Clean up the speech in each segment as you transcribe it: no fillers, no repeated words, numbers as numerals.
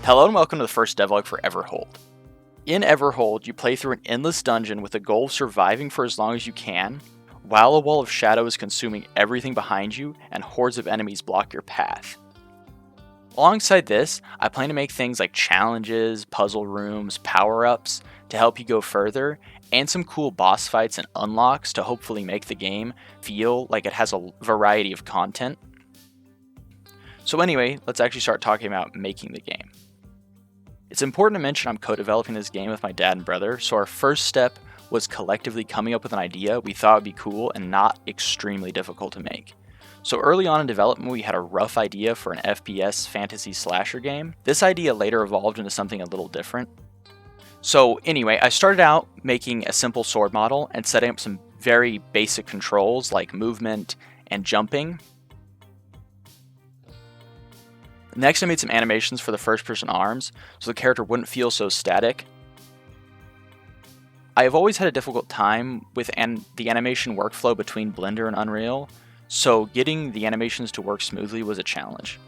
Hello and welcome to the first devlog for Everhold. In Everhold, you play through an endless dungeon with the goal of surviving for as long as you can, while a wall of shadow is consuming everything behind you and hordes of enemies block your path. Alongside this, I plan to make things like challenges, puzzle rooms, power-ups to help you go further, and some cool boss fights and unlocks to hopefully make the game feel like it has a variety of content. So anyway, let's actually start talking about making the game. It's important to mention I'm co-developing this game with my dad and brother, so our first step was collectively coming up with an idea we thought would be cool and not extremely difficult to make. So early on in development, we had a rough idea for an FPS fantasy slasher game. This idea later evolved into something a little different. So anyway, I started out making a simple sword model and setting up some very basic controls like movement and jumping. Next, I made some animations for the first-person arms, so the character wouldn't feel so static. I have always had a difficult time with the animation workflow between Blender and Unreal, so getting the animations to work smoothly was a challenge.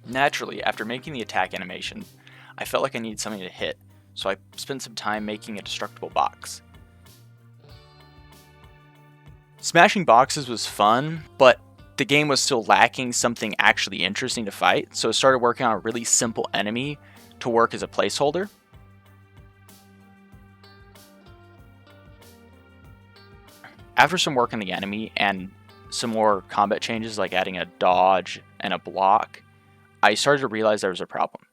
Naturally, after making the attack animation, I felt like I needed something to hit, so I spent some time making a destructible box. Smashing boxes was fun, but the game was still lacking something actually interesting to fight, so I started working on a really simple enemy to work as a placeholder. After some work on the enemy and some more combat changes like adding a dodge and a block, I started to realize there was a problem.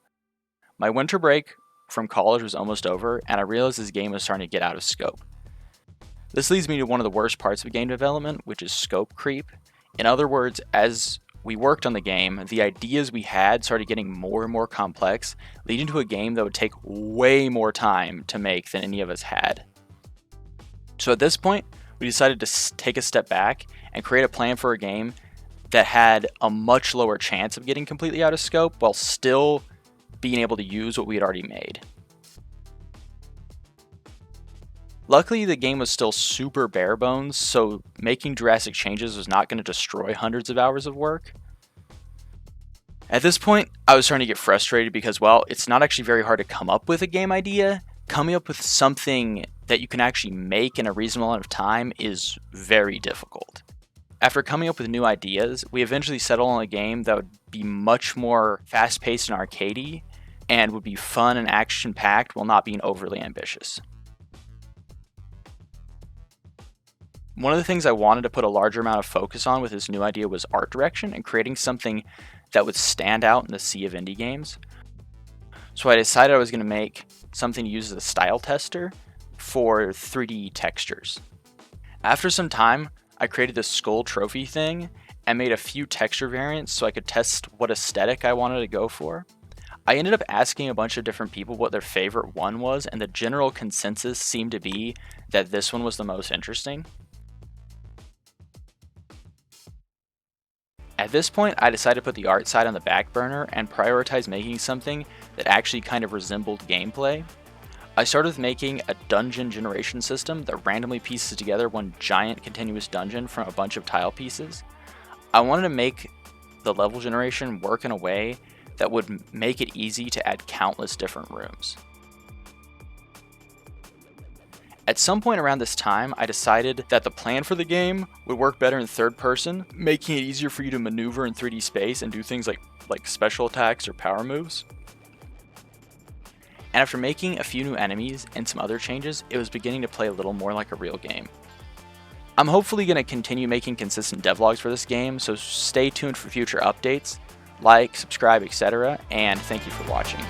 My winter break from college was almost over, and I realized this game was starting to get out of scope. This leads me to one of the worst parts of game development, which is scope creep. In other words, as we worked on the game, the ideas we had started getting more and more complex, leading to a game that would take way more time to make than any of us had. So at this point, we decided to take a step back and create a plan for a game that had a much lower chance of getting completely out of scope while still being able to use what we had already made. Luckily, the game was still super bare bones, so making drastic changes was not going to destroy hundreds of hours of work. At this point, I was starting to get frustrated because, well, it's not actually very hard to come up with a game idea. Coming up with something that you can actually make in a reasonable amount of time is very difficult. After coming up with new ideas, we eventually settled on a game that would be much more fast-paced and arcadey, and would be fun and action-packed while not being overly ambitious. One of the things I wanted to put a larger amount of focus on with this new idea was art direction and creating something that would stand out in the sea of indie games. So I decided I was going to make something to use as a style tester for 3D textures. After some time, I created this skull trophy thing and made a few texture variants so I could test what aesthetic I wanted to go for. I ended up asking a bunch of different people what their favorite one was, and the general consensus seemed to be that this one was the most interesting. At this point, I decided to put the art side on the back burner and prioritize making something that actually kind of resembled gameplay. I started with making a dungeon generation system that randomly pieces together one giant continuous dungeon from a bunch of tile pieces. I wanted to make the level generation work in a way that would make it easy to add countless different rooms. At some point around this time, I decided that the plan for the game would work better in third person, making it easier for you to maneuver in 3D space and do things like special attacks or power moves. And after making a few new enemies and some other changes, it was beginning to play a little more like a real game. I'm hopefully going to continue making consistent devlogs for this game, so stay tuned for future updates. Like, subscribe, etc., and thank you for watching.